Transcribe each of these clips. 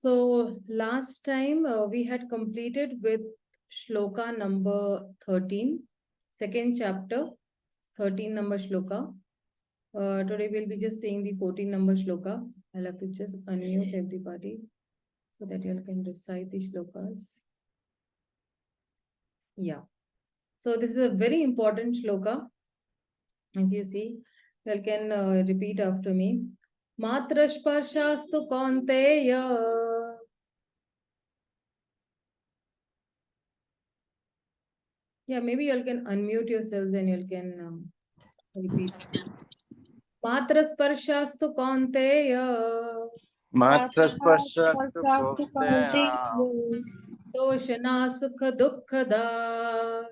So last time we had completed with shloka number 13, second chapter, 13 number shloka. Today we'll be just saying the 14 number shloka. I'll have to just unmute everybody so that you all can recite the shlokas. Yeah. So this is a very important shloka. If you see, you can repeat after me. Matra sparshastu kaunteya. Yeah, maybe you all can unmute yourselves and you can repeat. Matra sparshastu kaunteya. Matraspashastu Kausteya Doshana sukha dukkhada.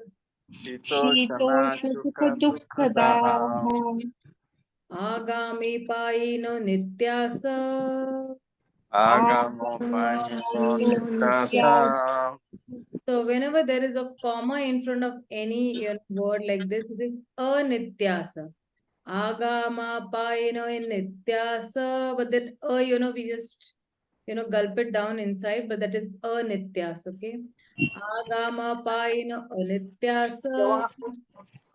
Shitoshana Sukha Dukkadaha Agami payino nityasa. Agamopayano Nityasa. So whenever there is a comma in front of any word like this, it is anityasa. Agama payino in nityasa. But that we just gulp it down inside, but that is anityasa, okay? Agama payino anityasa.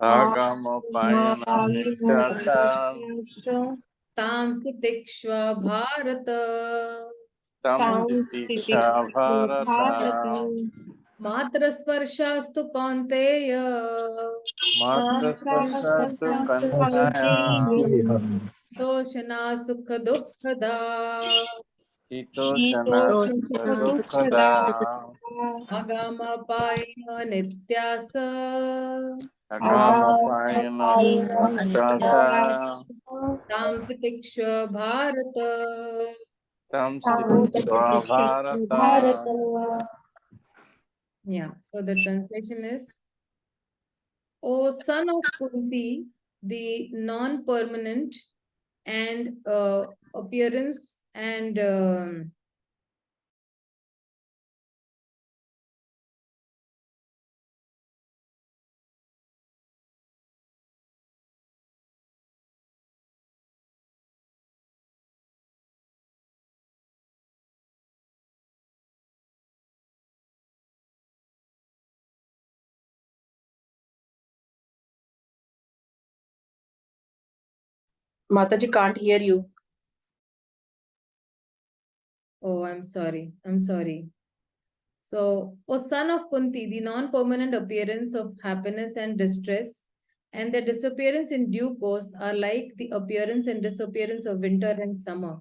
Agamopayano Nityasa Tamsi tikshva bharata. Tamsitiksha Bharata Matra sparshastu kaunteya. Matraspashastu Kantaya Doshana sukha dukkhada. Shitoshana Sukha Dukkada Agama payino nityasa. Agamopayano Nityasa Tamsi tikshva bharata. Tamsitiksha Bharata. Yeah, so the translation is, O son of Kunti, the non-permanent and appearance and Mataji can't hear you. oh, I'm sorry. So, O son of Kunti, the non-permanent appearance of happiness and distress and their disappearance in due course are like the appearance and disappearance of winter and summer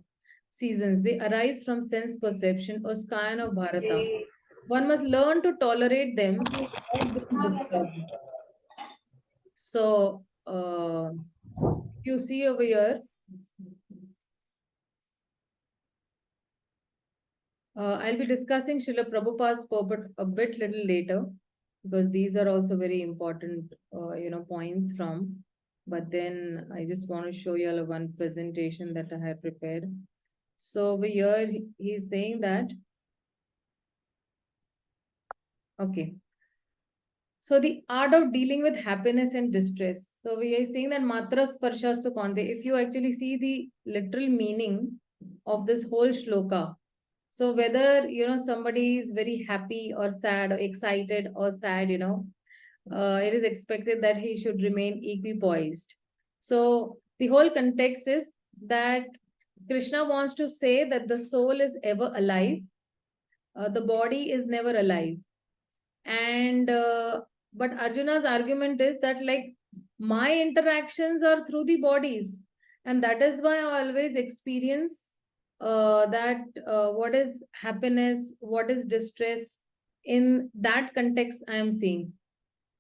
seasons. They arise from sense perception or scion of Bharata. One must learn to tolerate them without being disturbed. So, you see over here, I'll be discussing Srila Prabhupada's purport a bit little later because these are also very important, points from. But then I just want to show you all one presentation that I had prepared. So over here, he's saying that, okay. So the art of dealing with happiness and distress. So we are saying that matra sparshastu kante. If you actually see the literal meaning of this whole shloka, so whether somebody is very happy or sad or excited or sad, it is expected that he should remain equipoised. So the whole context is that Krishna wants to say that the soul is ever alive, the body is never alive, and but Arjuna's argument is that like my interactions are through the bodies, and that is why I always experience that what is happiness, what is distress, in that context I am seeing.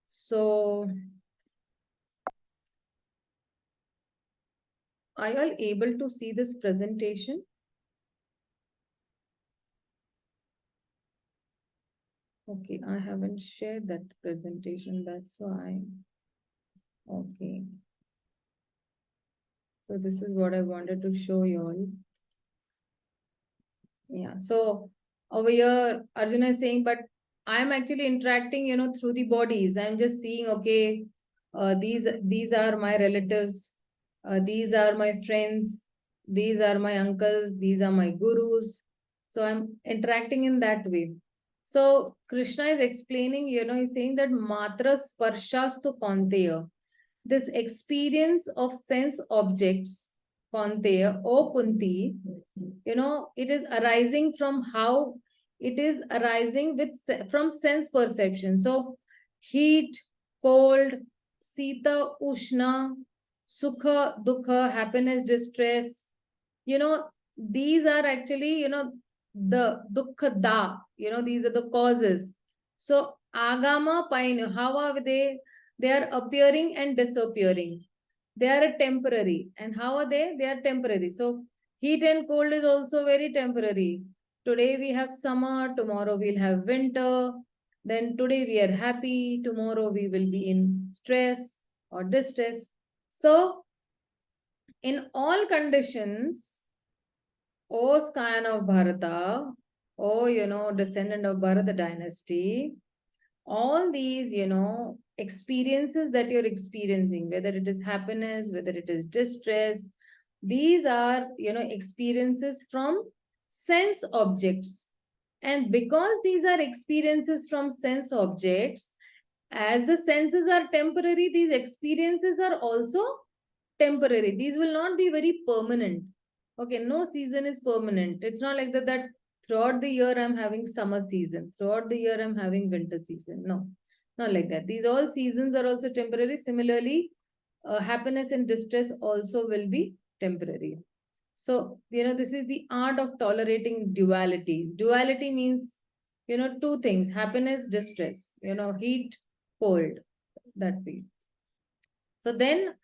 So are you all able to see this presentation? Okay, I haven't shared that presentation, that's why. Okay. So this is what I wanted to show you all. Yeah, so over here, Arjuna is saying, but I'm actually interacting, through the bodies. I'm just seeing, okay, these are my relatives, these are my friends, these are my uncles, these are my gurus. So I'm interacting in that way. So Krishna is explaining, he's saying that matra sparshastu konteya, this experience of sense objects, konteya, O Kunti, it is arising from how it is arising from sense perception. So heat, cold, sita, ushna, sukha, dukha, happiness, distress, these are actually, the dukkha da, these are the causes. So agama pain, how are they? They are appearing and disappearing. They are temporary. And how are they? They are temporary. So heat and cold is also very temporary. Today we have summer, tomorrow we'll have winter. Then today we are happy, tomorrow we will be in stress or distress. So in all conditions, O scion of Bharata, O, descendant of Bharata dynasty, all these, experiences that you're experiencing, whether it is happiness, whether it is distress, these are, experiences from sense objects. And because these are experiences from sense objects, as the senses are temporary, these experiences are also temporary. These will not be very permanent. Okay, no season is permanent. It's not like that throughout the year I'm having summer season, throughout the year I'm having winter season. No, not like that. These all seasons are also temporary. Similarly, happiness and distress also will be temporary. So, this is the art of tolerating dualities. Duality means, two things: happiness, distress, heat, cold, that way. So then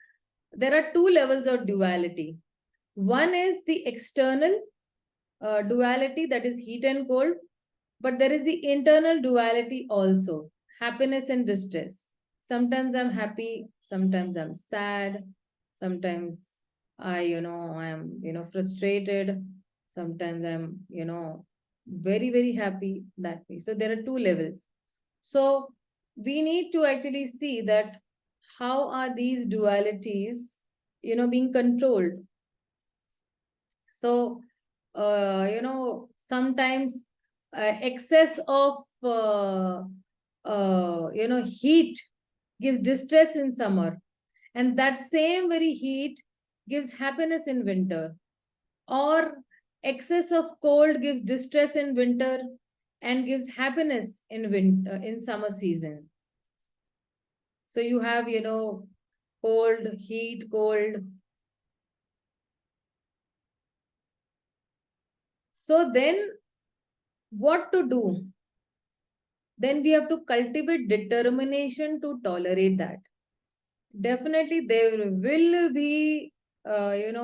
there are two levels of duality. One is the external duality, that is heat and cold, but there is the internal duality also, happiness and distress. Sometimes I'm happy, sometimes I'm sad, sometimes I am, frustrated, sometimes I'm, very, very happy, that way. So there are two levels. So we need to actually see that how are these dualities, being controlled. So, sometimes excess of, heat gives distress in summer. And that same very heat gives happiness in winter. Or excess of cold gives distress in winter and gives happiness in summer season. So you have, cold, heat, cold. So then what to do? Then we have to cultivate determination to tolerate that. Definitely there will be, there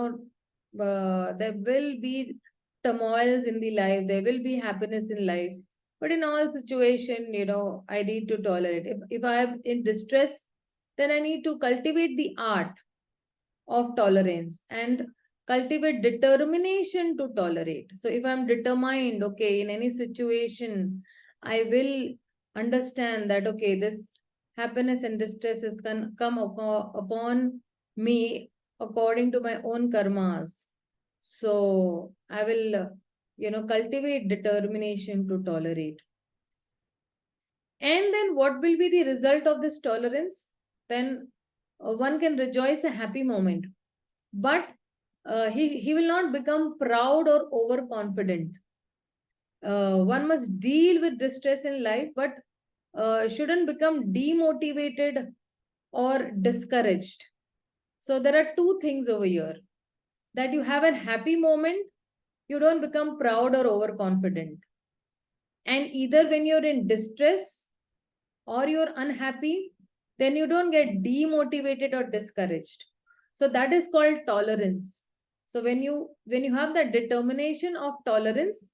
will be turmoils in the life. There will be happiness in life. But in all situation, I need to tolerate. If I am in distress, then I need to cultivate the art of tolerance and cultivate determination to tolerate. So if I'm determined, okay, in any situation, I will understand that, okay, this happiness and distress has come upon me according to my own karmas. So I will, cultivate determination to tolerate. And then what will be the result of this tolerance? Then one can rejoice a happy moment, but he will not become proud or overconfident. One must deal with distress in life, but shouldn't become demotivated or discouraged. So there are two things over here. That you have a happy moment, you don't become proud or overconfident. And either when you're in distress or you're unhappy, then you don't get demotivated or discouraged. So that is called tolerance. So when you have that determination of tolerance,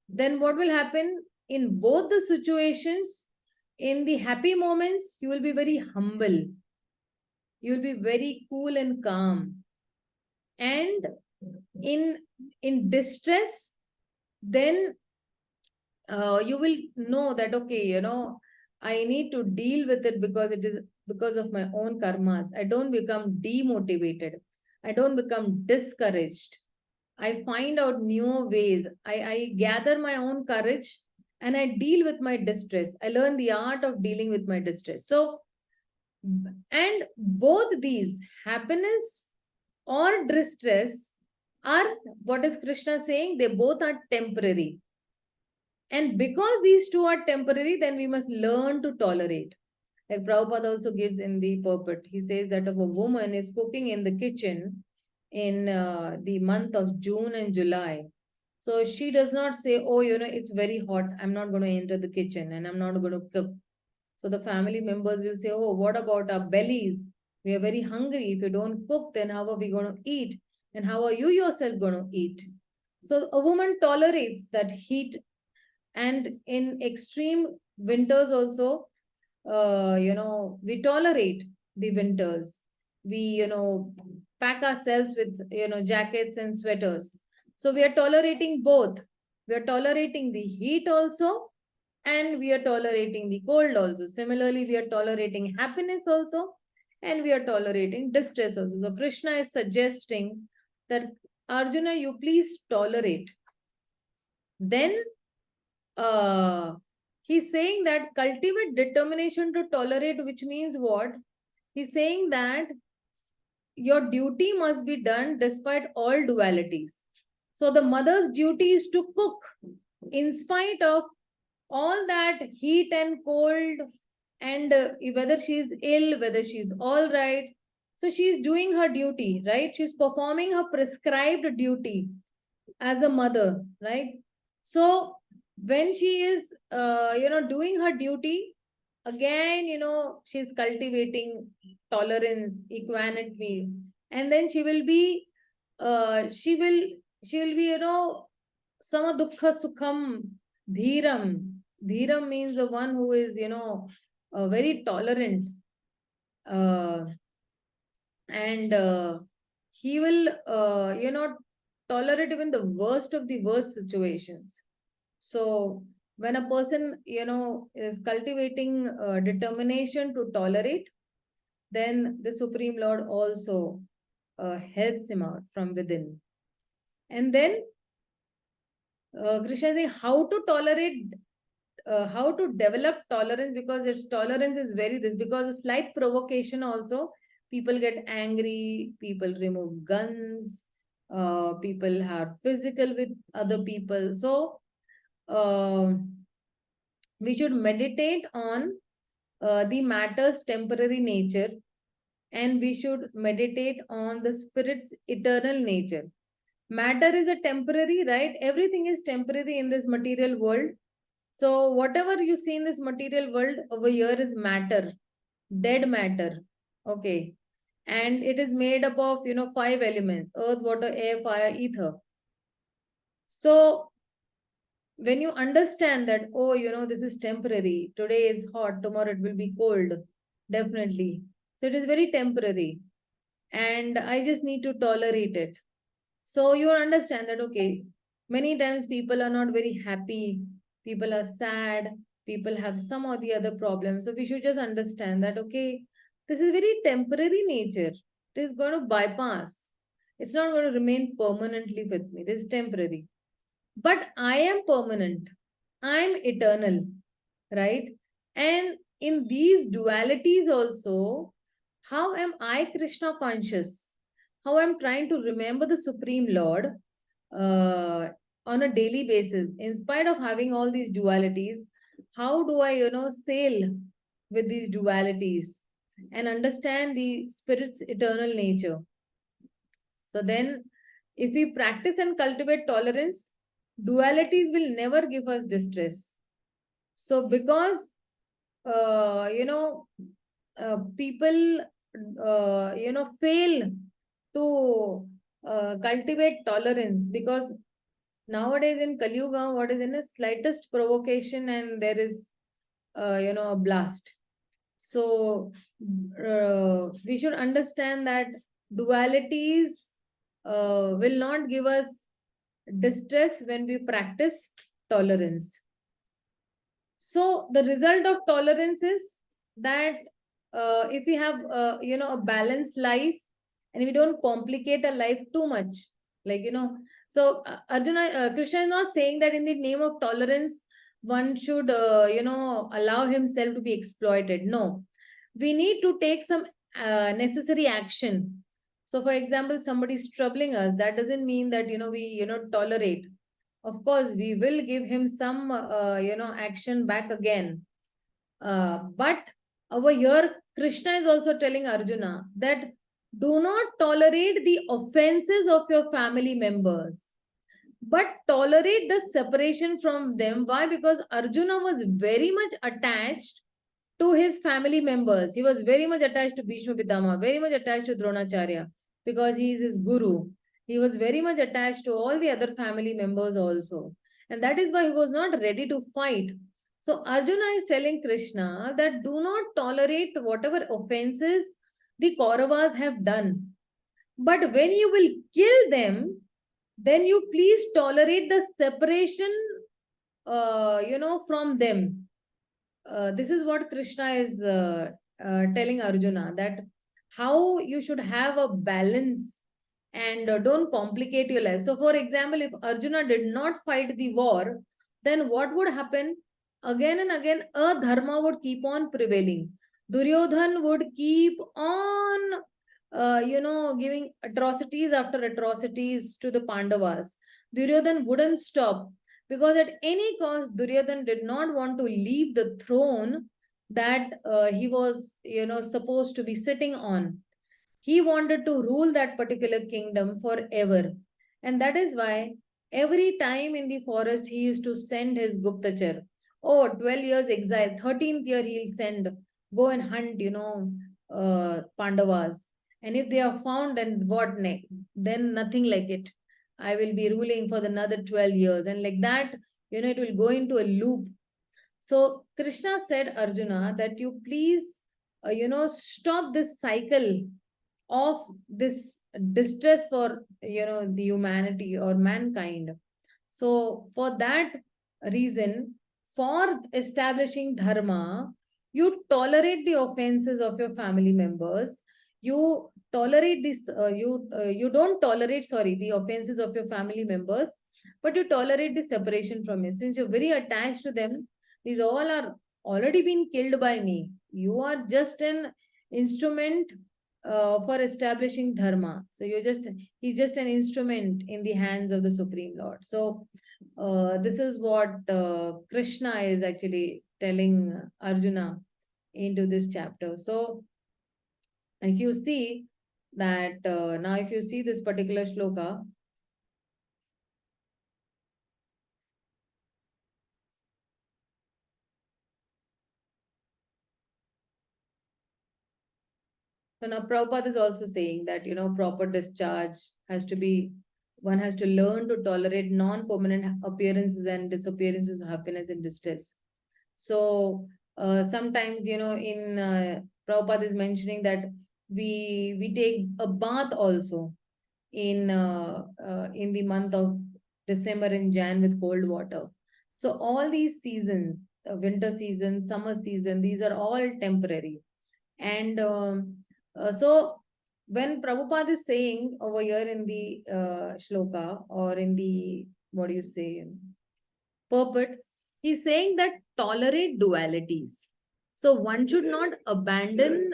then what will happen in both the situations? In the happy moments, you will be very humble. You will be very cool and calm. And in distress, then you will know that, okay, I need to deal with it because it is because of my own karmas. I don't become demotivated. I don't become discouraged. I find out newer ways. I gather my own courage and I deal with my distress. I learn the art of dealing with my distress. So, and both these, happiness or distress, are, what is Krishna saying? They both are temporary. And because these two are temporary, then we must learn to tolerate. Like Prabhupada also gives in the purport, he says that if a woman is cooking in the kitchen in the month of June and July, so she does not say, oh, it's very hot, I'm not going to enter the kitchen and I'm not going to cook. So the family members will say, oh, what about our bellies? We are very hungry. If you don't cook, then how are we going to eat? And how are you yourself going to eat? So a woman tolerates that heat, and in extreme winters also, we tolerate the winters. We, pack ourselves with, jackets and sweaters. So we are tolerating both. We are tolerating the heat also, and we are tolerating the cold also. Similarly, we are tolerating happiness also, and we are tolerating distress also. So Krishna is suggesting that, Arjuna, you please tolerate. Then he's saying that cultivate determination to tolerate, which means what? He's saying that your duty must be done despite all dualities. So the mother's duty is to cook in spite of all that heat and cold, and whether she's ill, whether she's all right. So she's doing her duty, right? She's performing her prescribed duty as a mother, right? So when she is, doing her duty, again, she's cultivating tolerance, equanimity, and then she will be, sama dukkha sukham dhiram. Dhiram means the one who is, very tolerant. And he will, tolerate even the worst of the worst situations. So when a person, is cultivating determination to tolerate, then the Supreme Lord also helps him out from within. And then Krishna is saying how to tolerate, how to develop tolerance, because its tolerance is very this, because a slight provocation also, people get angry, people remove guns, people are physical with other people. So we should meditate on the matter's temporary nature, and we should meditate on the spirit's eternal nature. Matter is a temporary, right? Everything is temporary in this material world. So whatever you see in this material world over here is matter, dead matter. Okay. And it is made up of, 5 elements: earth, water, air, fire, ether. So when you understand that, oh, this is temporary, today is hot, tomorrow it will be cold, definitely. So it is very temporary. And I just need to tolerate it. So you understand that, okay, many times people are not very happy, people are sad, people have some or the other problems. So we should just understand that, okay, this is very temporary nature. It is going to bypass. It's not going to remain permanently with me. This is temporary. But I am permanent. I'm eternal, right? And in these dualities also, how am I Krishna conscious? How I'm trying to remember the Supreme Lord on a daily basis, in spite of having all these dualities. How do I, sail with these dualities and understand the Spirit's eternal nature? So then, if we practice and cultivate tolerance, dualities will never give us distress. So because, people, fail to cultivate tolerance, because nowadays in Kali Yuga, what is in the slightest provocation and there is, a blast. So we should understand that dualities will not give us distress when we practice tolerance. So the result of tolerance is that if we have, a balanced life, and we don't complicate our life too much, like, So Arjuna, Krishna is not saying that in the name of tolerance, one should, allow himself to be exploited. No, we need to take some necessary action. So, for example, somebody is troubling us. That doesn't mean that, we, tolerate. Of course, we will give him some, action back again. But over here, Krishna is also telling Arjuna that do not tolerate the offenses of your family members, but tolerate the separation from them. Why? Because Arjuna was very much attached to his family members. He was very much attached to Bhishma Pitama, very much attached to Dronacharya, because he is his guru. He was very much attached to all the other family members also. And that is why he was not ready to fight. So Arjuna is telling Krishna that do not tolerate whatever offenses the Kauravas have done. But when you will kill them, then you please tolerate the separation, from them. This is what Krishna is telling Arjuna, that how you should have a balance and don't complicate your life. So, for example, if Arjuna did not fight the war, then what would happen? Again and again, a dharma would keep on prevailing. Duryodhan would keep on, giving atrocities after atrocities to the Pandavas. Duryodhan wouldn't stop, because at any cost Duryodhan did not want to leave the throne that he was, supposed to be sitting on. He wanted to rule that particular kingdom forever. And that is why every time in the forest he used to send his Guptachar. Oh, 12 years exile, 13th year he'll send, go and hunt, Pandavas. And if they are found, then what next? Then nothing like it. I will be ruling for another 12 years. And like that, it will go into a loop. So Krishna said, Arjuna, that you please, stop this cycle of this distress for, the humanity or mankind. So for that reason, for establishing dharma, you tolerate the offenses of your family members. You tolerate this, you don't tolerate, sorry, the offenses of your family members, but you tolerate the separation from you. Since you're very attached to them, these all are already been killed by me. You are just an instrument for establishing dharma. So he's just an instrument in the hands of the Supreme Lord. So this is what Krishna is actually telling Arjuna into this chapter. So if you see that now, if you see this particular shloka, so now Prabhupada is also saying that, proper discharge has to be, one has to learn to tolerate non-permanent appearances and disappearances of happiness and distress. So sometimes, in Prabhupada is mentioning that we take a bath also in the month of December and Jan with cold water. So all these seasons, winter season, summer season, these are all temporary. And so when Prabhupada is saying over here in the shloka, or in the, what do you say, purport, he's saying that tolerate dualities. So one should not abandon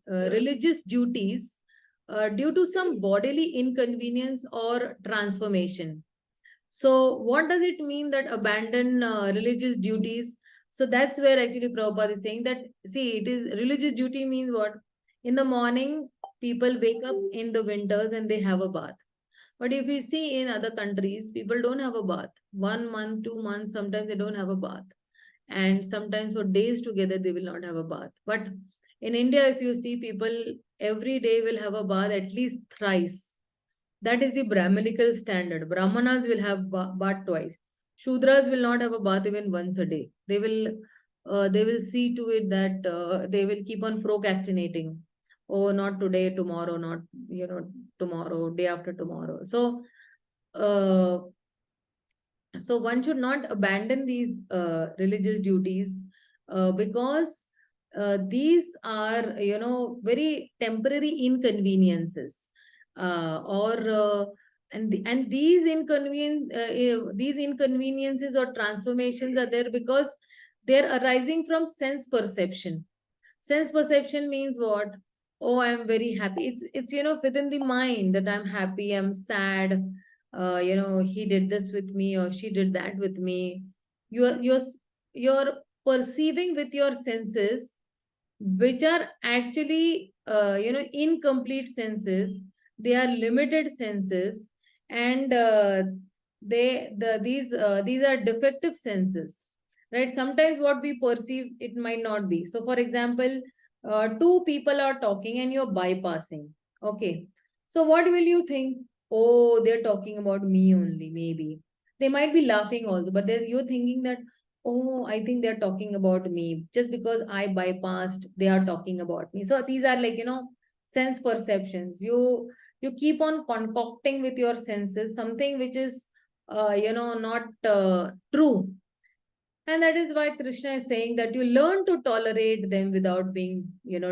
religious duties due to some bodily inconvenience or transformation. So what does it mean that abandon religious duties? So that's where actually Prabhupada is saying that, see, it is religious duty means what? In the morning, people wake up in the winters and they have a bath. But if you see in other countries, people don't have a bath. 1 month, 2 months, sometimes they don't have a bath. And sometimes for days together, they will not have a bath. But in India, if you see, people every day will have a bath at least thrice. That is the Brahminical standard. Brahmanas will have bath twice. Shudras will not have a bath even once a day. They will see to it that they will keep on procrastinating. Oh, not today, tomorrow, not, tomorrow, day after tomorrow. So, uh, so one should not abandon these religious duties because these are, very temporary inconveniences, or And these inconveniences or transformations are there because they're arising from sense perception. Sense perception means what? Oh, I'm very happy. It's within the mind that I'm happy, I'm sad. He did this with me or she did that with me. You're perceiving with your senses, which are actually incomplete senses. They are limited senses, and these are defective senses, right? Sometimes what we perceive, it might not be. So for example, two people are talking and you're bypassing. Okay, so what will you think? Oh, they're talking about me only. Maybe they might be laughing also, but you're thinking that, oh, I think they're talking about me. Just because I bypassed, they are talking about me. So these are like, sense perceptions. You keep on concocting with your senses something which is not true. And that is why Krishna is saying that you learn to tolerate them without being,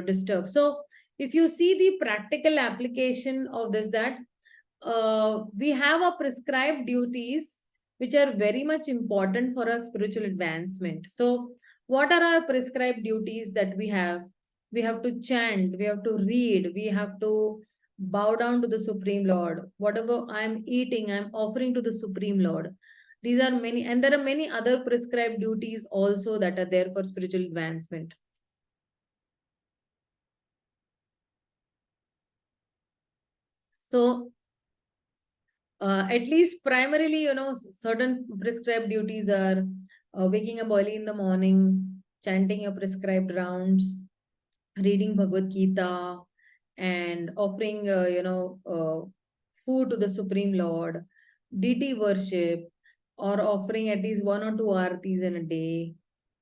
disturbed. So if you see the practical application of this, that we have a prescribed duties which are very much important for our spiritual advancement. So what are our prescribed duties that we have? We have to chant, we have to read, we have to bow down to the Supreme Lord. Whatever I'm eating, I'm offering to the Supreme Lord. These are many, and there are many other prescribed duties also that are there for spiritual advancement. So at least primarily, certain prescribed duties are waking up early in the morning, chanting your prescribed rounds, reading Bhagavad Gita, and offering, food to the Supreme Lord, deity worship, or offering at least one or two aartis in a day,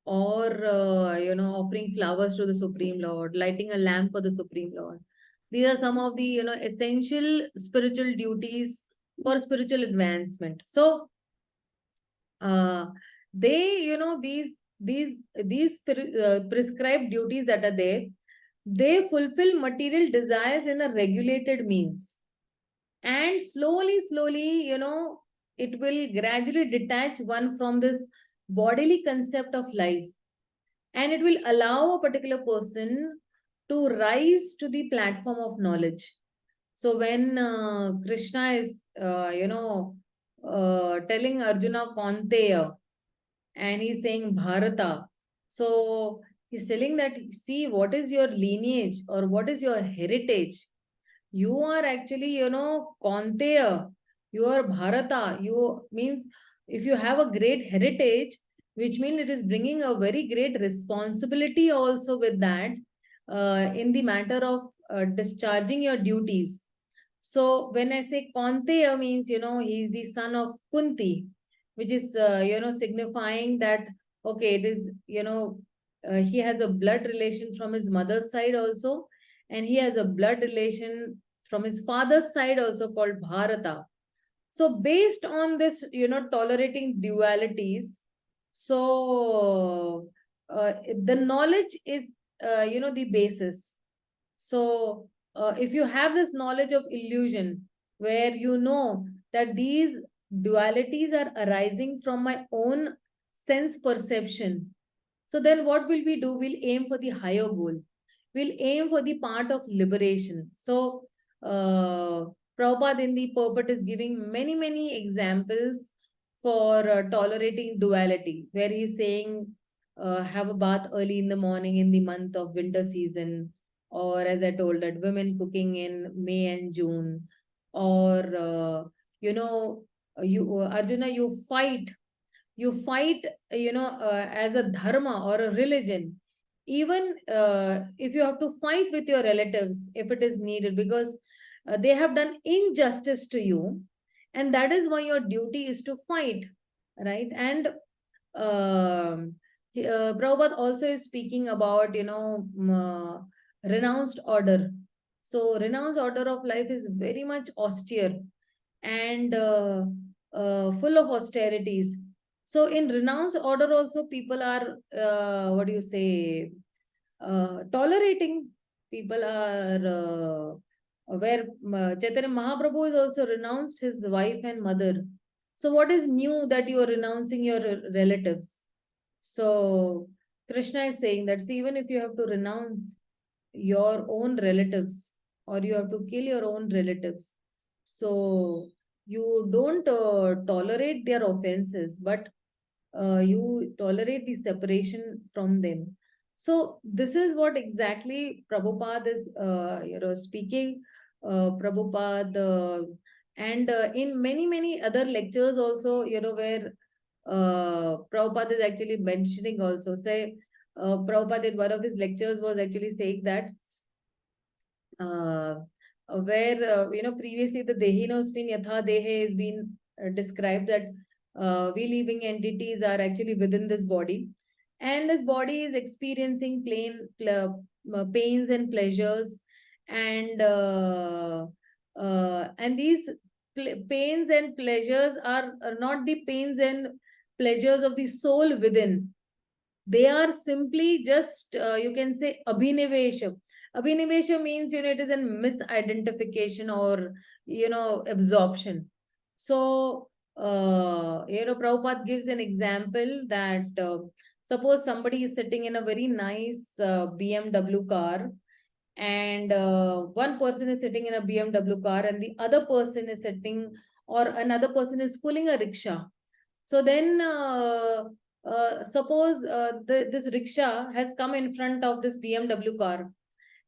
or, offering flowers to the Supreme Lord, lighting a lamp for the Supreme Lord. These are some of the, essential spiritual duties for spiritual advancement. So, uh, these prescribed duties that are there, they fulfill material desires in a regulated means, and slowly, it will gradually detach one from this bodily concept of life, and it will allow a particular person to rise to the platform of knowledge. So when Krishna is telling Arjuna Kaunteya, and he's saying Bharata. So he's telling that, see, what is your lineage or what is your heritage? You are actually, Kaunteya, you are Bharata. You means, if you have a great heritage, which means it is bringing a very great responsibility also with that, in the matter of discharging your duties. So when I say Kaunteya means, he's the son of Kunti, which is, signifying that, okay, it is, he has a blood relation from his mother's side also, and he has a blood relation from his father's side also, called Bharata. So based on this, tolerating dualities, so the knowledge is, the basis. So if you have this knowledge of illusion, where you know that these dualities are arising from my own sense perception, so then what will we do? We'll aim for the higher goal. We'll aim for the part of liberation. So Prabhupada in the purport is giving many examples for tolerating duality, where he's saying, have a bath early in the morning in the month of winter season, or as I told, that women cooking in May and June, or Arjuna, you fight, as a dharma or a religion, even if you have to fight with your relatives if it is needed, because they have done injustice to you, and that is why your duty is to fight, right? And Prabhupada also is speaking about, renounced order. So renounced order of life is very much austere, and full of austerities. So in renounced order also, people are, what do you say, tolerating. People are where Chaitanya Mahaprabhu is also renounced his wife and mother. So what is new that you are renouncing your relatives? So Krishna is saying that, see, even if you have to renounce your own relatives or you have to kill your own relatives, so you don't tolerate their offenses, but you tolerate the separation from them. So this is what exactly Prabhupada is speaking. Prabhupada and in many other lectures also, where Prabhupada is actually mentioning also, say Prabhupada in one of his lectures was actually saying that where previously the dehinosmin yatha dehe has been described, that we living entities are actually within this body, and this body is experiencing pains and pleasures, and these pains and pleasures are not the pains and pleasures of the soul within. They are simply just you can say abhinivesha. Abhinivesha means it is a misidentification or absorption. So Prabhupada gives an example that suppose somebody is sitting in a very nice BMW car, and one person is sitting in a BMW car and the other person is sitting, or another person is pulling a rickshaw. So then, suppose this rickshaw has come in front of this BMW car,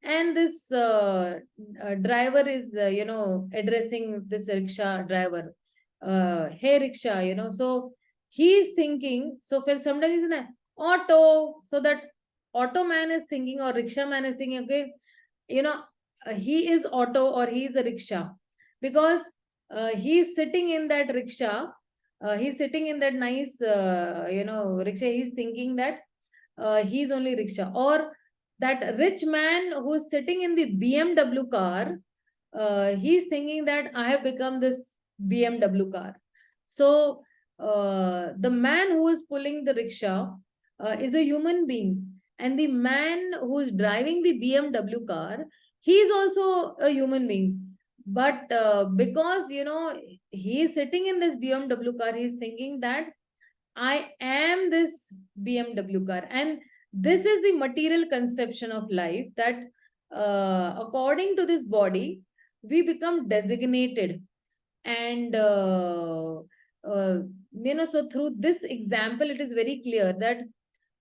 and this driver is, addressing this rickshaw driver, hey rickshaw, So he is thinking. So for sometimes is an auto. So that auto man is thinking, or rickshaw man is thinking, okay, he is auto or he is a rickshaw, because he is sitting in that rickshaw, he's sitting in that nice rickshaw, he's thinking that he's only rickshaw. Or that rich man who's sitting in the BMW car, he's thinking that I have become this BMW car. So the man who is pulling the rickshaw is a human being, and the man who is driving the BMW car, he is also a human being. But because he is sitting in this BMW car, he is thinking that I am this BMW car. And this is the material conception of life, that according to this body, we become designated. And, so through this example, it is very clear that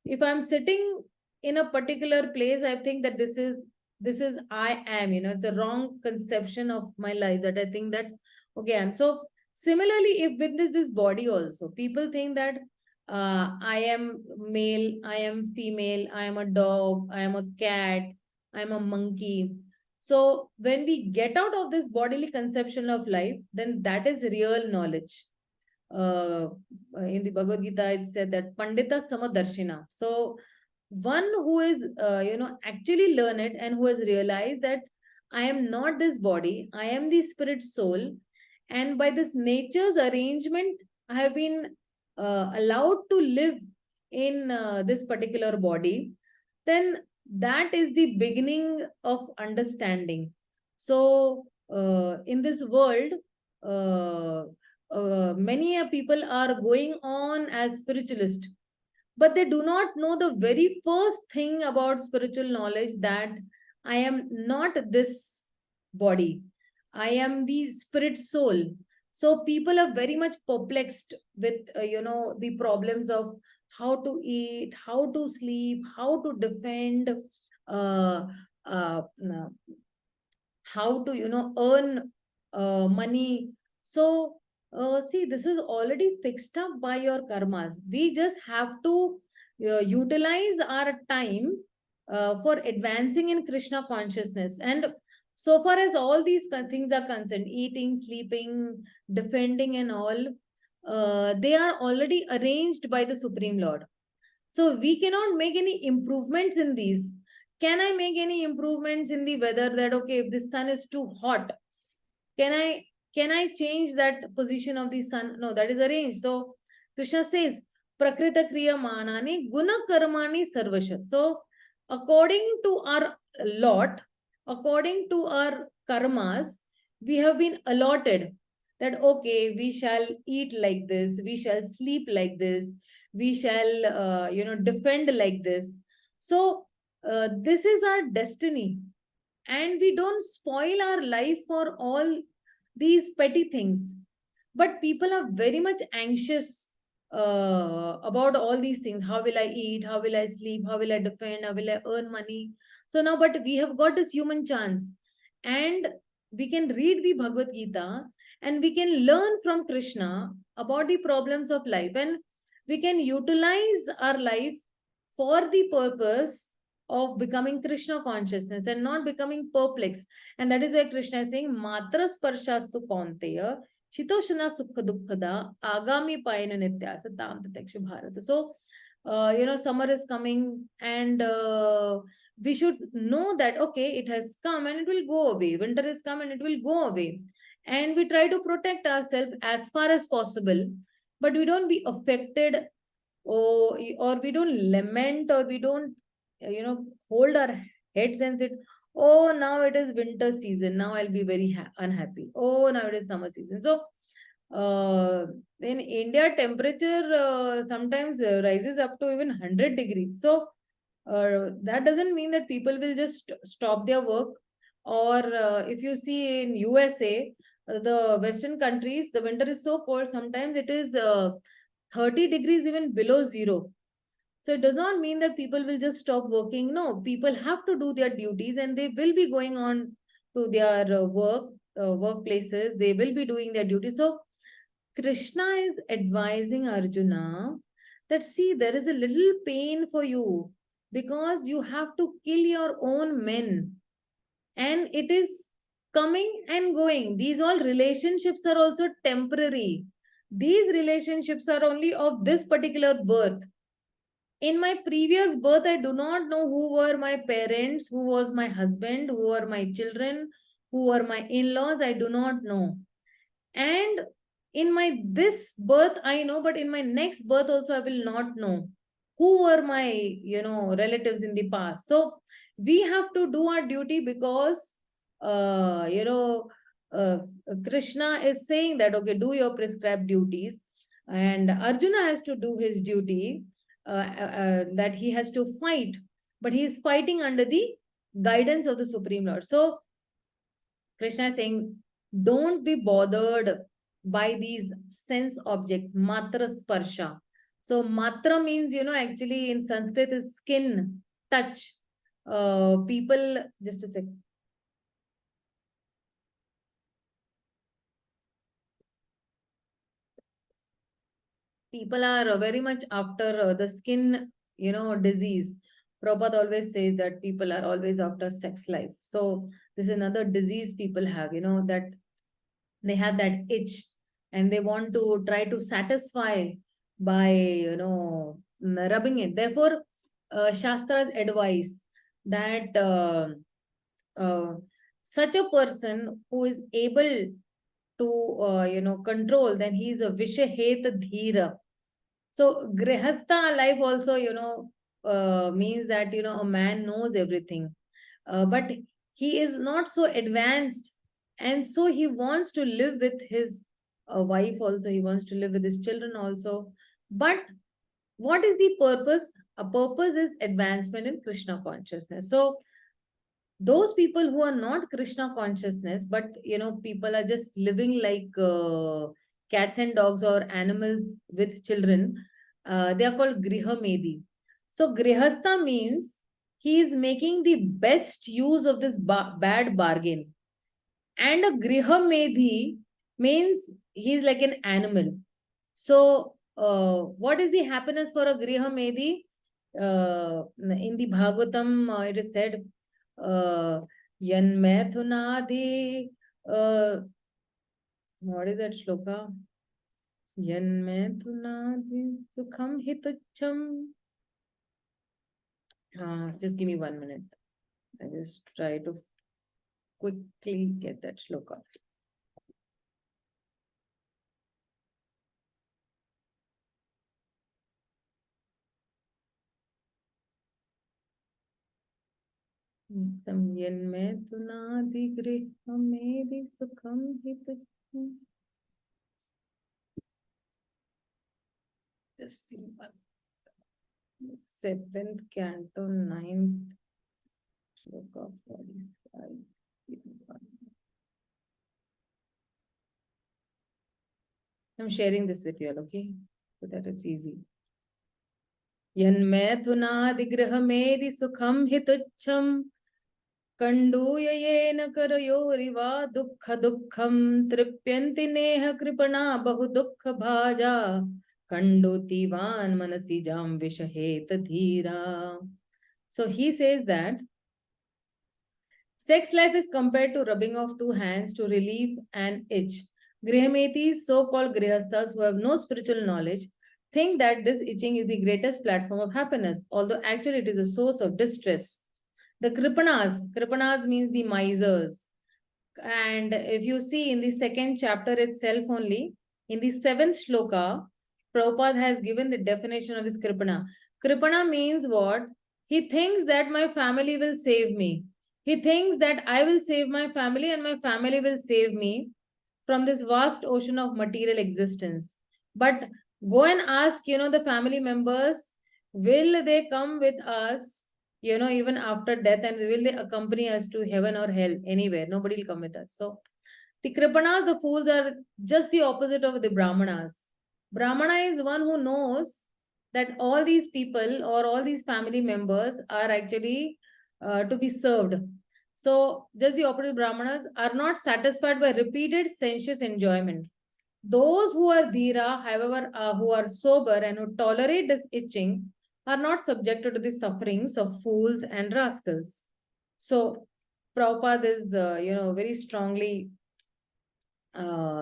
if I'm sitting in a particular place, I think that this is I am, it's a wrong conception of my life, that I think that, okay, I'm so. Similarly, if with this body also, people think that I am male, I am female, I am a dog, I am a cat, I am a monkey. So when we get out of this bodily conception of life, then that is real knowledge. Uh, in the Bhagavad Gita, it said that Pandita Samadarshina. So one who is, actually learned and who has realized that I am not this body, I am the spirit soul, and by this nature's arrangement, I have been allowed to live in this particular body, then that is the beginning of understanding. So in this world, uh, many people are going on as spiritualist, but they do not know the very first thing about spiritual knowledge, that I am not this body, I am the spirit soul. So people are very much perplexed with the problems of how to eat, how to sleep, how to defend, uh, uh, how to earn money. So see, this is already fixed up by your karmas. We just have to utilize our time for advancing in Krishna consciousness. And so far as all these things are concerned, eating, sleeping, defending and all, they are already arranged by the Supreme Lord. So we cannot make any improvements in these. Can I make any improvements in the weather, that okay, if the sun is too hot, can I change that position of the sun? No, that is arranged. So Krishna says, Prakrita Kriya Manani Guna Karmani Sarvasha. So according to our lot, according to our karmas we have been allotted, that okay, we shall eat like this, we shall sleep like this, we shall defend like this. So this is our destiny, and we don't spoil our life for all these petty things. But people are very much anxious about all these things. How will I eat? How will I sleep? How will I defend? How will I earn money? So now, but we have got this human chance, and we can read the Bhagavad Gita, and we can learn from Krishna about the problems of life, and we can utilize our life for the purpose of becoming Krishna consciousness and not becoming perplexed. And that is why Krishna is saying, Matra sparshastu kaunteya, Shitoshana sukha dukkhada, agami payana nityasa tam tatekshu bharata. So, summer is coming, and we should know that, okay, it has come and it will go away. Winter is come and it will go away. And we try to protect ourselves as far as possible, but we don't be affected, or we don't lament, or we don't hold our heads and say, oh, now it is winter season, now I'll be very unhappy, oh, now it is summer season. So in India, temperature sometimes rises up to even 100 degrees. So that doesn't mean that people will just stop their work. Or if you see in USA, the western countries, the winter is so cold, sometimes it is 30 degrees even below zero. So it does not mean that people will just stop working. No, people have to do their duties, and they will be going on to their workplaces. They will be doing their duties. So Krishna is advising Arjuna that, see, there is a little pain for you because you have to kill your own men, and it is coming and going. These all relationships are also temporary. These relationships are only of this particular birth. In my previous birth, I do not know who were my parents, who was my husband, who were my children, who were my in-laws. I do not know. And in my this birth, I know, but in my next birth also, I will not know who were my, relatives in the past. So we have to do our duty because, uh, you know, uh, Krishna is saying that, okay, do your prescribed duties. And Arjuna has to do his duty, that he has to fight, but he is fighting under the guidance of the Supreme Lord. So Krishna is saying, don't be bothered by these sense objects, matra sparsha. So matra means, actually in Sanskrit is skin, touch. People, just a sec. People are very much after the skin, disease. Prabhupada always says that people are always after sex life. So this is another disease people have, that they have that itch, and they want to try to satisfy by, rubbing it. Therefore, Shastra's advice that such a person who is able to, control, then he is a Vishaheta Dhira. So Grihastha life also, means that, a man knows everything. But he is not so advanced. And so he wants to live with his wife also. He wants to live with his children also. But what is the purpose? A purpose is advancement in Krishna consciousness. So those people who are not Krishna consciousness, but people are just living like cats and dogs or animals with children, they are called Griha Medhi. So Grihastha means he is making the best use of this bad bargain. And a Griha Medhi means he is like an animal. So what is the happiness for a Griha Medhi? In the Bhagavatam, it is said, Yanmathunadi, what is that shloka? Yanmathunadi sukham hitucham. Just give me 1 minute. I just try to quickly get that shloka. Samyanme tunadi griham sukham hitakum. Just give me one. 7th canto, 9th shloka 45. I'm sharing this with you all, okay? So that it's easy. Yanmathunadigrahmedi sukham hitucham Kanduyayena karayoriva dukkha dukkham tripyanti neha kripana bahu dukkha bhaja Kandutivan manasi jam vishaheta dhira. So he says that sex life is compared to rubbing of two hands to relieve an itch. Grihametis, so-called grihasthas who have no spiritual knowledge, think that this itching is the greatest platform of happiness, although actually it is a source of distress. The Kripanas means the misers. And if you see in the second chapter itself only, in the 7th shloka, Prabhupada has given the definition of his Kripana. Kripana means what? He thinks that my family will save me. He thinks that I will save my family and my family will save me from this vast ocean of material existence. But go and ask, the family members, will they come with us, even after death, and will they accompany us to heaven or hell, anywhere? Nobody will come with us. So the Kripanas, the fools, are just the opposite of the Brahmanas. Brahmana is one who knows that all these people or all these family members are actually to be served. So, just the opposite, Brahmanas are not satisfied by repeated sensuous enjoyment. Those who are dhira, however, who are sober and who tolerate this itching, are not subjected to the sufferings of fools and rascals. So, Prabhupada is, very strongly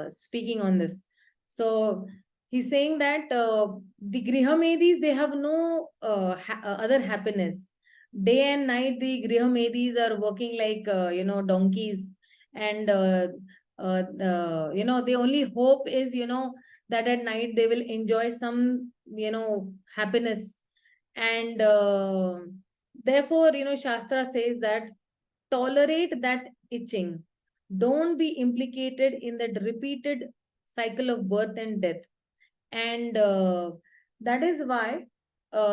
speaking on this. So he's saying that the Grihamedis, they have no other happiness. Day and night, the Grihamedis are working like, donkeys. And, the only hope is, that at night they will enjoy some, happiness. And therefore, Shastra says that tolerate that itching. Don't be implicated in that repeated cycle of birth and death. And that is why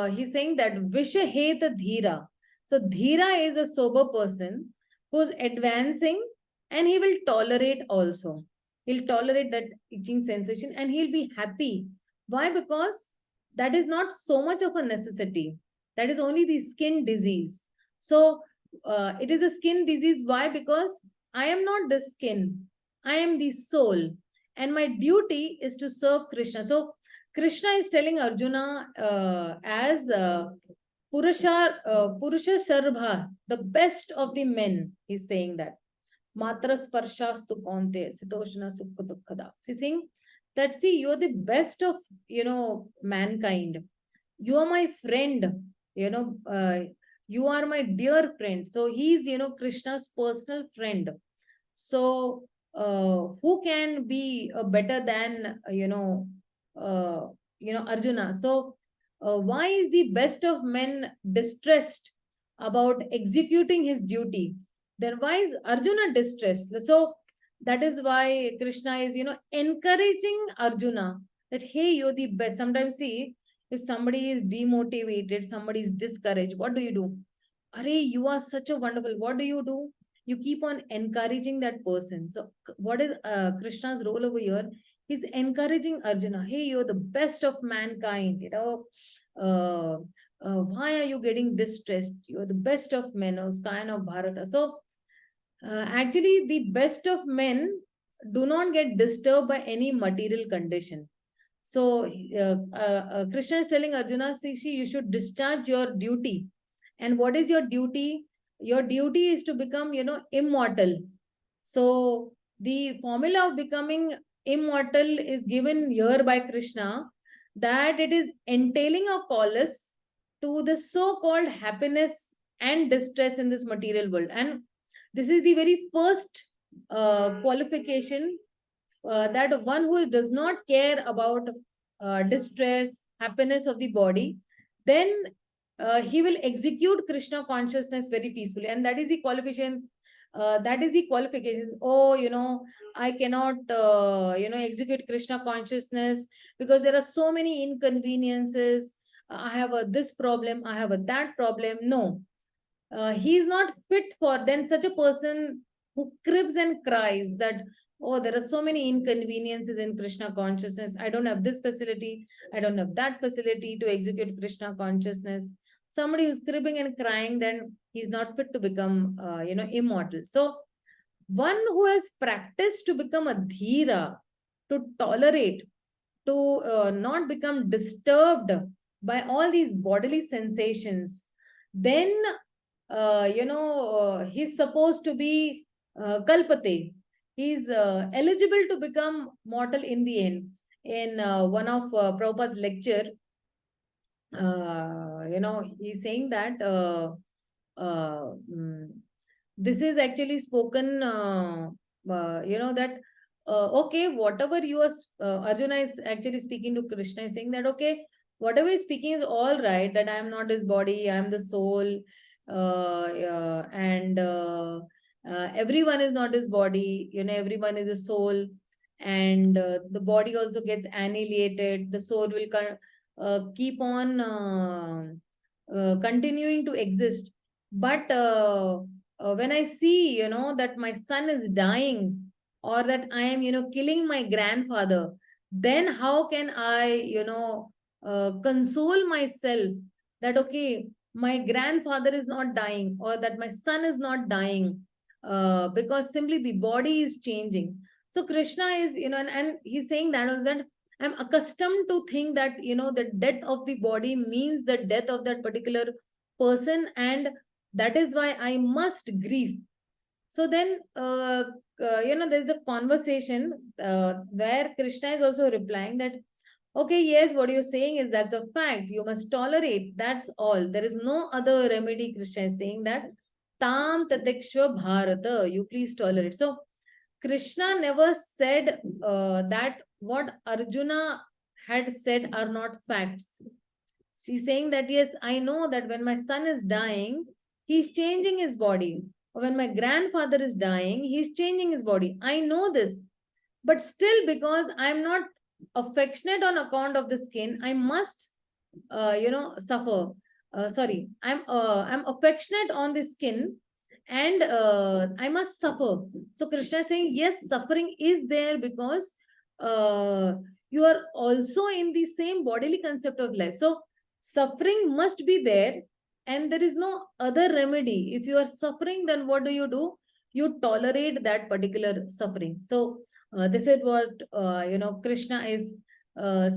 he's saying that Vishaheta Dhira. So Dhira is a sober person who's advancing, and he will tolerate also. He'll tolerate that itching sensation and he'll be happy. Why? Because that is not so much of a necessity. That is only the skin disease. So it is a skin disease. Why? Because I am not the skin. I am the soul. And my duty is to serve Krishna. So Krishna is telling Arjuna as Purusha Sharbha, the best of the men. He's saying that. Matra Sparshastu Konte, Sitoshna Sukha Dukkhada. He's saying that, see, you're the best of, mankind. You are my friend, you are my dear friend. So he's, Krishna's personal friend. So who can be better than, Arjuna? So why is the best of men distressed about executing his duty? Then why is Arjuna distressed? So that is why Krishna is, encouraging Arjuna that, hey, you're the best. Sometimes see, if somebody is demotivated, somebody is discouraged, what do you do? Are you are such a wonderful. What do? You keep on encouraging that person. So what is Krishna's role over here? He's encouraging Arjuna. Hey, you're the best of mankind. Why are you getting distressed? You're the best of men, kind of Bharata. So actually, the best of men do not get disturbed by any material condition. So Krishna is telling Arjuna, see, you should discharge your duty. And what is your duty? Your duty is to become, immortal. So the formula of becoming immortal is given here by Krishna, that it is entailing a callus to the so-called happiness and distress in this material world. And this is the very first qualification, that one who does not care about distress, happiness of the body, then he will execute Krishna consciousness very peacefully. And that is the qualification. That is the qualification. Oh, I cannot, execute Krishna consciousness because there are so many inconveniences. I have this problem. I have that problem. No, he is not fit for. Then such a person who cribs and cries that, oh, there are so many inconveniences in Krishna consciousness. I don't have this facility. I don't have that facility to execute Krishna consciousness. Somebody who's cribbing and crying, then he's not fit to become, immortal. So one who has practiced to become a dhira, to tolerate, to not become disturbed by all these bodily sensations, then he's supposed to be kalpate. He's eligible to become mortal in the end. In one of Prabhupada's lecture, he's saying that this is actually spoken, that okay, whatever you are, Arjuna is actually speaking to Krishna, is saying that, okay, whatever he's speaking is all right, that I am not his body, I am the soul, and everyone is not his body, everyone is a soul, and the body also gets annihilated, the soul will keep on continuing to exist. But when I see, that my son is dying, or that I am, killing my grandfather, then how can I, console myself that, okay, my grandfather is not dying, or that my son is not dying, because simply the body is changing. So Krishna is, and he's saying that was that I'm accustomed to think that, the death of the body means the death of that particular person, and that is why I must grieve. So then, there's a conversation where Krishna is also replying that, okay, yes, what you're saying is that's a fact. You must tolerate. That's all. There is no other remedy. Krishna is saying that, Tam tatikshva bharata. You please tolerate. So Krishna never said that what Arjuna had said are not facts. He's saying that, yes, I know that when my son is dying, he's changing his body. Or when my grandfather is dying, he's changing his body. I know this. But still, because I'm not affectionate on account of the skin, I must, suffer. Sorry, I'm affectionate on the skin, and I must suffer. So Krishna is saying, yes, suffering is there because uh, you are also in the same bodily concept of life. So suffering must be there, and there is no other remedy. If you are suffering, then what do? You tolerate that particular suffering. So this is what Krishna is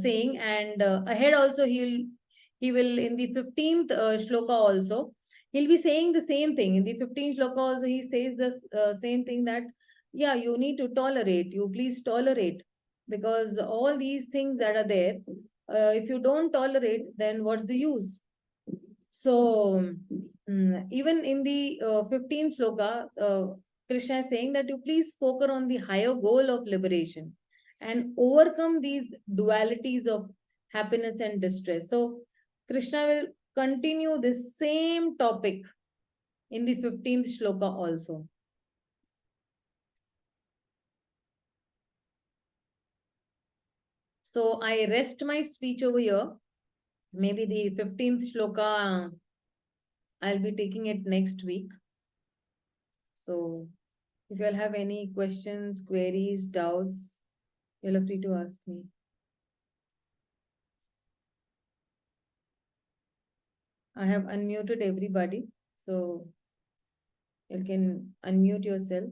saying, and ahead also he will in the 15th shloka also he'll be saying the same thing. In the 15th shloka also he says the same thing, that yeah, you need to tolerate, you please tolerate, because all these things that are there, if you don't tolerate, then what's the use? So even in the 15th shloka, Krishna is saying that you please focus on the higher goal of liberation and overcome these dualities of happiness and distress. So Krishna will continue this same topic in the 15th shloka also. So I rest my speech over here. Maybe the 15th shloka, I'll be taking it next week. So if you all have any questions, queries, doubts, you're free to ask me. I have unmuted everybody, so you can unmute yourself.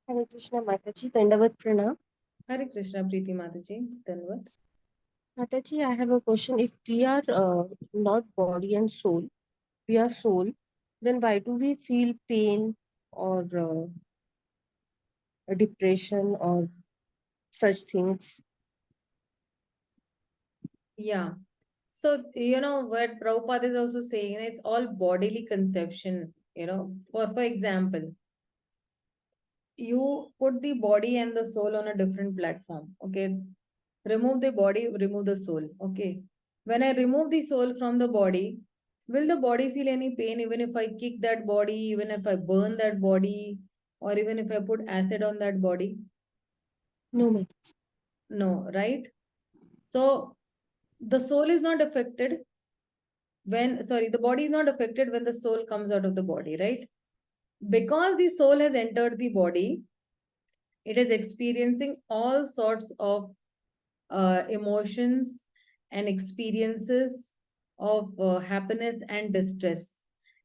Hare Krishna Mataji, Dandavat Pranam. Hare Krishna, Preeti Mataji, Dandavat. Mataji, I have a question. If we are not body and soul, we are soul, then why do we feel pain or depression or such things? Yeah. So, what Prabhupada is also saying, it's all bodily conception, for example, you put the body and the soul on a different platform. Okay. Remove the body, remove the soul. Okay. When I remove the soul from the body, will the body feel any pain even if I kick that body, even if I burn that body, or even if I put acid on that body? No, Mataji. No, right? So the soul is not affected when, sorry, the body is not affected when the soul comes out of the body, right? Because the soul has entered the body, it is experiencing all sorts of emotions and experiences of happiness and distress.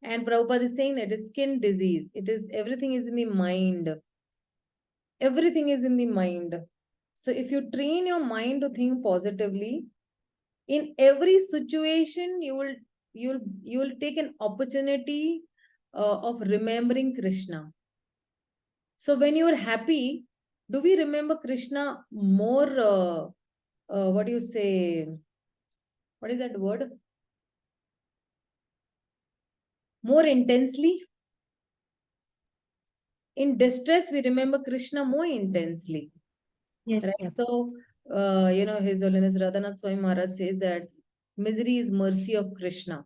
And Prabhupada is saying that it is skin disease. It is, everything is in the mind. Everything is in the mind. So if you train your mind to think positively, in every situation you will take an opportunity of remembering Krishna. So when you are happy, do we remember Krishna more what do you say, what is that word, more intensely? In distress we remember Krishna more intensely, Yes, right? ma'am. So His Holiness Radhanath Swami Maharaj says that misery is mercy of Krishna.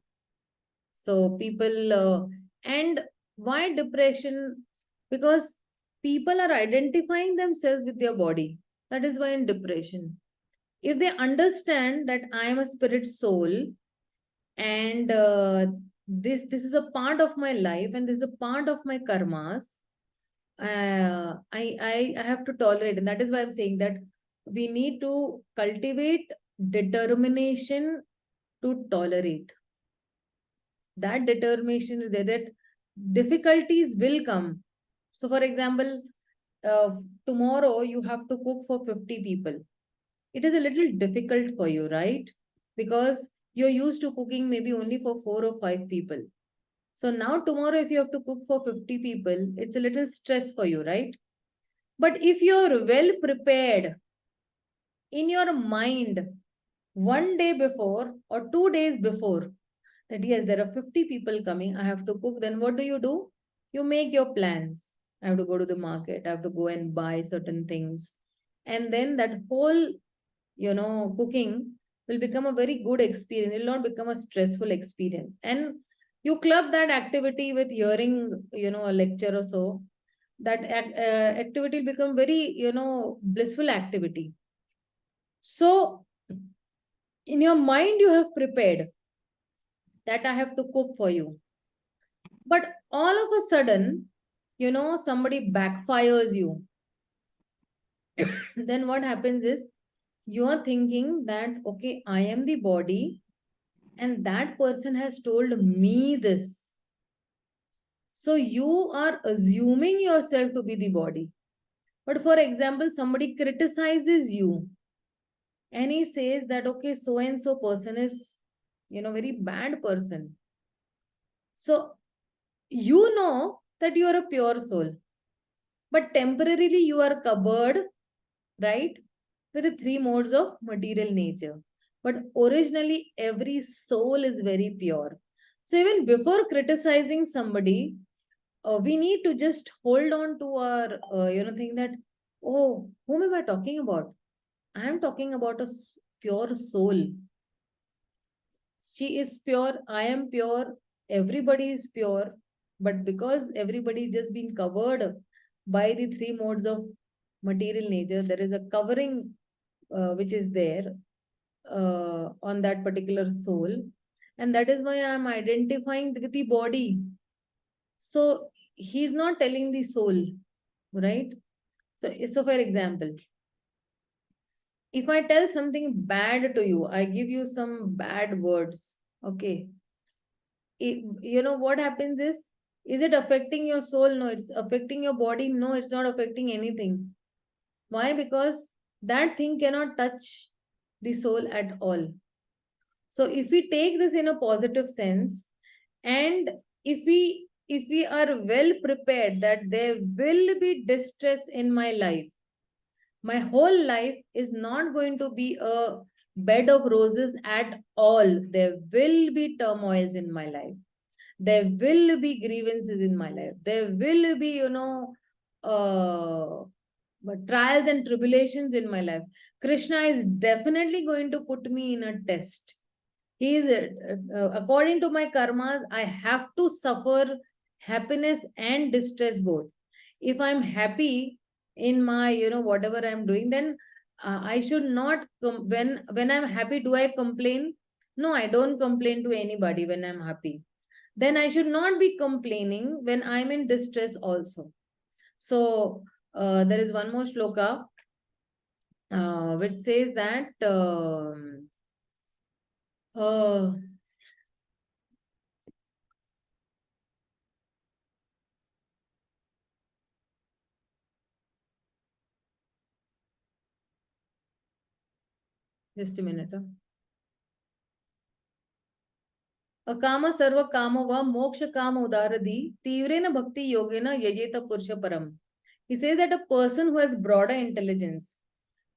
So people and why depression? Because people are identifying themselves with their body. That is why in depression. If they understand that I am a spirit soul, and this is a part of my life, and this is a part of my karmas, I have to tolerate, and that is why I'm saying that we need to cultivate determination to tolerate. That determination is there, that difficulties will come. So for example, tomorrow you have to cook for 50 people. It is a little difficult for you, right? Because you're used to cooking maybe only for 4 or 5 people. So now tomorrow if you have to cook for 50 people, it's a little stress for you, right? But if you're well prepared in your mind one day before or 2 days before, that yes, there are 50 people coming, I have to cook, then what do? You make your plans. I have to go to the market, I have to go and buy certain things. And then that whole, cooking will become a very good experience. It will not become a stressful experience. And you club that activity with hearing, a lecture or so. That activity will become very, blissful activity. So in your mind, you have prepared that I have to cook for you. But all of a sudden, somebody backfires you. Then what happens is you are thinking that, okay, I am the body and that person has told me this. So you are assuming yourself to be the body. But for example, somebody criticizes you and he says that, okay, so and so person is, very bad person. So you know that you are a pure soul, but temporarily you are covered, right, with the 3 modes of material nature. But originally, every soul is very pure. So even before criticizing somebody, we need to just hold on to our, thing that, oh, whom am I talking about? I am talking about a pure soul. She is pure, I am pure, everybody is pure. But because everybody is just been covered by the 3 modes of material nature, there is a covering which is there on that particular soul. And that is why I am identifying with the body. So he's not telling the soul, right? So for example, if I tell something bad to you, I give you some bad words, okay? What happens is it affecting your soul? No, it's affecting your body. No, it's not affecting anything. Why? Because that thing cannot touch the soul at all. So if we take this in a positive sense, and if we are well prepared that there will be distress in my life, my whole life is not going to be a bed of roses at all. There will be turmoils in my life. There will be grievances in my life. There will be, trials and tribulations in my life. Krishna is definitely going to put me in a test. He is, according to my karmas, I have to suffer happiness and distress both. If I'm happy in my, whatever I'm doing, then I should not, when I'm happy, do I complain? No, I don't complain to anybody when I'm happy. Then I should not be complaining when I'm in distress also. So there is one more shloka which says that uh, just a minute. अकाम सर्व काम व मोक्ष काम उदारधि तीव्रेन bhakti yogena yajeta purusha param. He says that a person who has broader intelligence,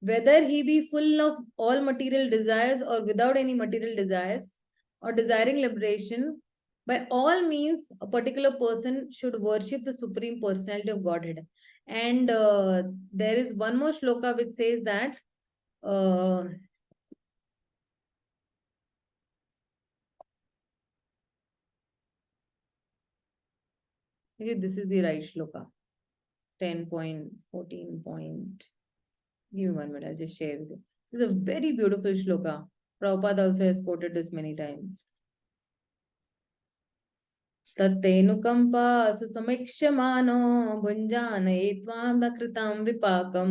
whether he be full of all material desires or without any material desires or desiring liberation, by all means a particular person should worship the supreme personality of Godhead. And there is one more shloka which says that this is the right shloka, 10.14. Give me 1 minute, I'll just share with you. This is a very beautiful shloka. Prabhupada also has quoted this many times. Tattenukampa susamikshmano bhunjanayetvam dakritam vipakam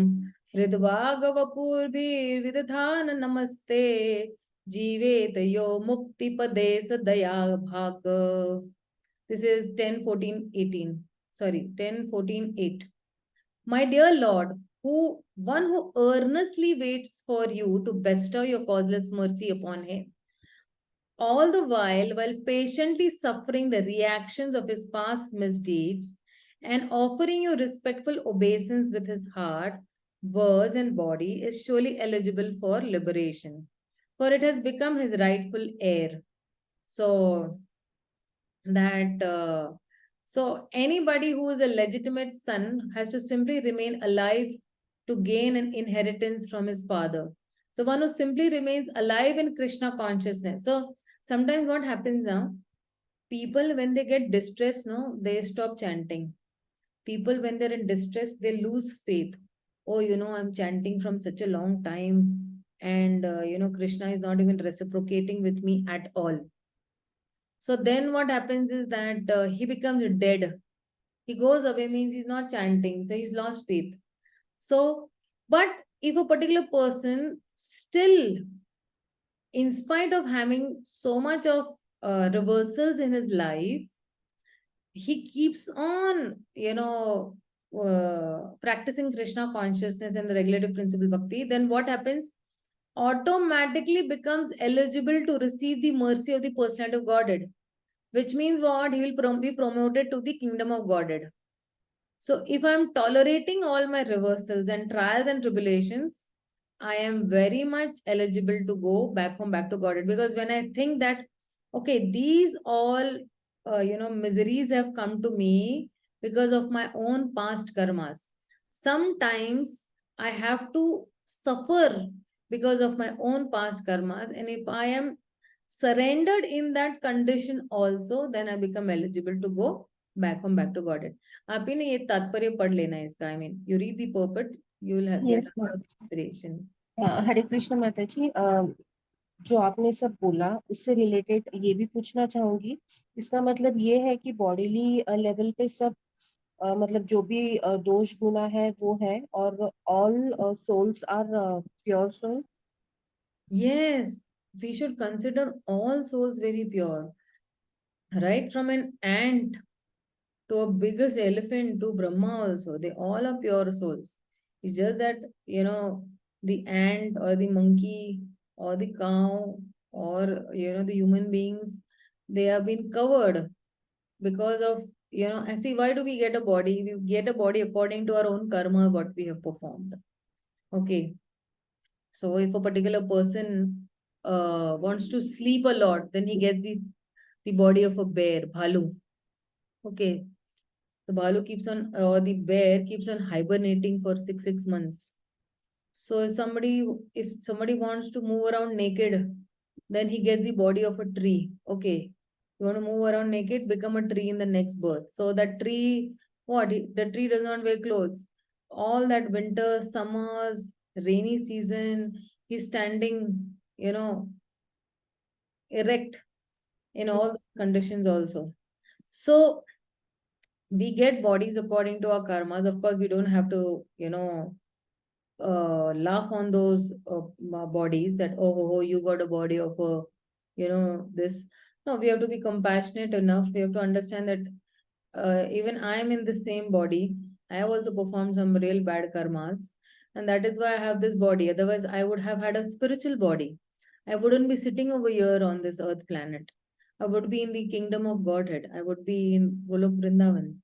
hridvagavapurvir vidadhana namaste jivetayo mukti pade sadaya bhaka. This is 10.14.18. Sorry, 10.14.8. My dear Lord, one who earnestly waits for you to bestow your causeless mercy upon him, all the while patiently suffering the reactions of his past misdeeds and offering you respectful obeisance with his heart, words, and body, is surely eligible for liberation, for it has become his rightful heir. So that so anybody who is a legitimate son has to simply remain alive to gain an inheritance from his father. So one who simply remains alive in Krishna consciousness. So sometimes what happens now, people when they get distressed, no, they stop chanting. People when they're in distress, they lose faith. Oh, I'm chanting from such a long time, and Krishna is not even reciprocating with me at all. So then what happens is that he becomes dead. He goes away, means he's not chanting, so he's lost faith. So, but if a particular person still, in spite of having so much of reversals in his life, he keeps on, practicing Krishna consciousness and the regulative principle bhakti, then what happens? Automatically becomes eligible to receive the mercy of the personality of Godhead. Which means what? He will be promoted to the kingdom of Godhead. So if I'm tolerating all my reversals and trials and tribulations, I am very much eligible to go back home, back to Godhead. Because when I think that, okay, these all, miseries have come to me because of my own past karmas. Sometimes I have to suffer because of my own past karmas. And if I am surrendered in that condition also, then I become eligible to go back home, back to Godhead. आप ही ने ये तात्पर्य पढ़ लेना है इसका. I mean, you read the purport, you will get Yes, ma'am. inspiration. हरे कृष्ण माता जी, जो आपने सब बोला उससे रिलेटेड ये भी पूछना चाहूंगी. इसका मतलब ये है कि बॉडीली लेवल पे सब मतलब जो भी दोष गुना है वो है, और all souls are pure soul. Yes, we should consider all souls very pure. Right from an ant to a biggest elephant to Brahma also, they all are pure souls. It's just that, the ant or the monkey or the cow or, the human beings, they have been covered because of, and see, why do we get a body? We get a body according to our own karma, what we have performed. Okay. So if a particular person wants to sleep a lot, then he gets the body of a bear, bhalu. Okay. The bhalu keeps on, or the bear keeps on hibernating for six months. So if somebody wants to move around naked, then he gets the body of a tree. Okay, you want to move around naked, become a tree in the next birth. So that tree, what? The tree does not wear clothes. All that winter, summers, rainy season, he's standing, erect in all the conditions also. So we get bodies according to our karmas. Of course, we don't have to, laugh on those bodies that, oh, you got a body of a, this. No, we have to be compassionate enough. We have to understand that even I am in the same body. I have also performed some real bad karmas. And that is why I have this body. Otherwise, I would have had a spiritual body. I wouldn't be sitting over here on this earth planet. I would be in the kingdom of Godhead. I would be in Golok Vrindavan.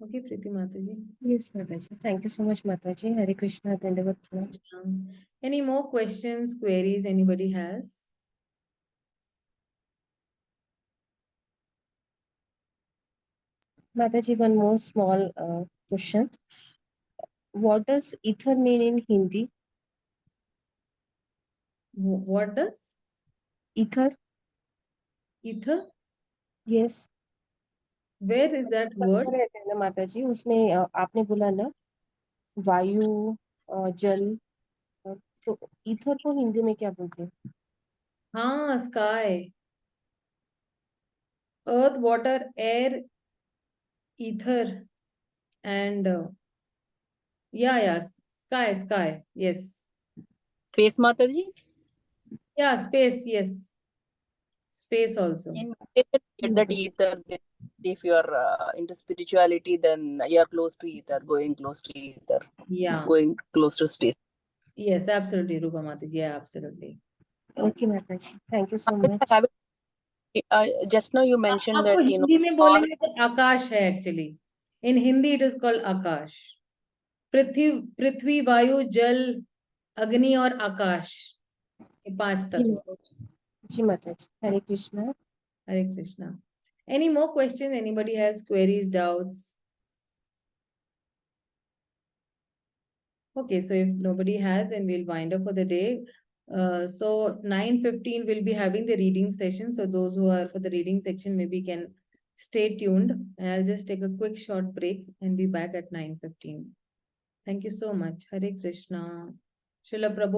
Okay, Preeti Mataji. Yes, Mataji. Thank you so much, Mataji. Hare Krishna. Dandavat pranam. Any more questions, queries anybody has? Mataji, one more small question. What does ether mean in Hindi? What does Ether? ether? Yes. Where is that word? रहते हैं ना माताजी, उसमें आपने बोला ना वायु जल, तो ईथर को हिंदी में क्या बोलते हैं? हाँ, sky. Earth, water, air, ether, and yeah, sky. Yes. Space Mataji. Yeah, space. Yes. Space also. In meditation, get that ether. If you are into spirituality, then you are close to ether, going close to ether, Yeah. going close to space. Yes, absolutely, Rupa Mataji. Yeah, absolutely. Okay, Mataji. Thank you so much. Just now you mentioned आपको that Hindi में बोलेंगे तो आकाश है actually. In Hindi it is called आकाश. पृथ्वी, वायु, जल, अग्नि और आकाश. ये 5 तत्व. जी माताजी. हरे Krishna. Hare Krishna. Any more questions? Anybody has queries, doubts? Okay, so if nobody has, then we'll wind up for the day. So 9:15 we'll be having the reading session. So those who are for the reading section maybe can stay tuned. And I'll just take a quick short break and be back at 9:15. Thank you so much. Hare Krishna. Srila Prabhupada.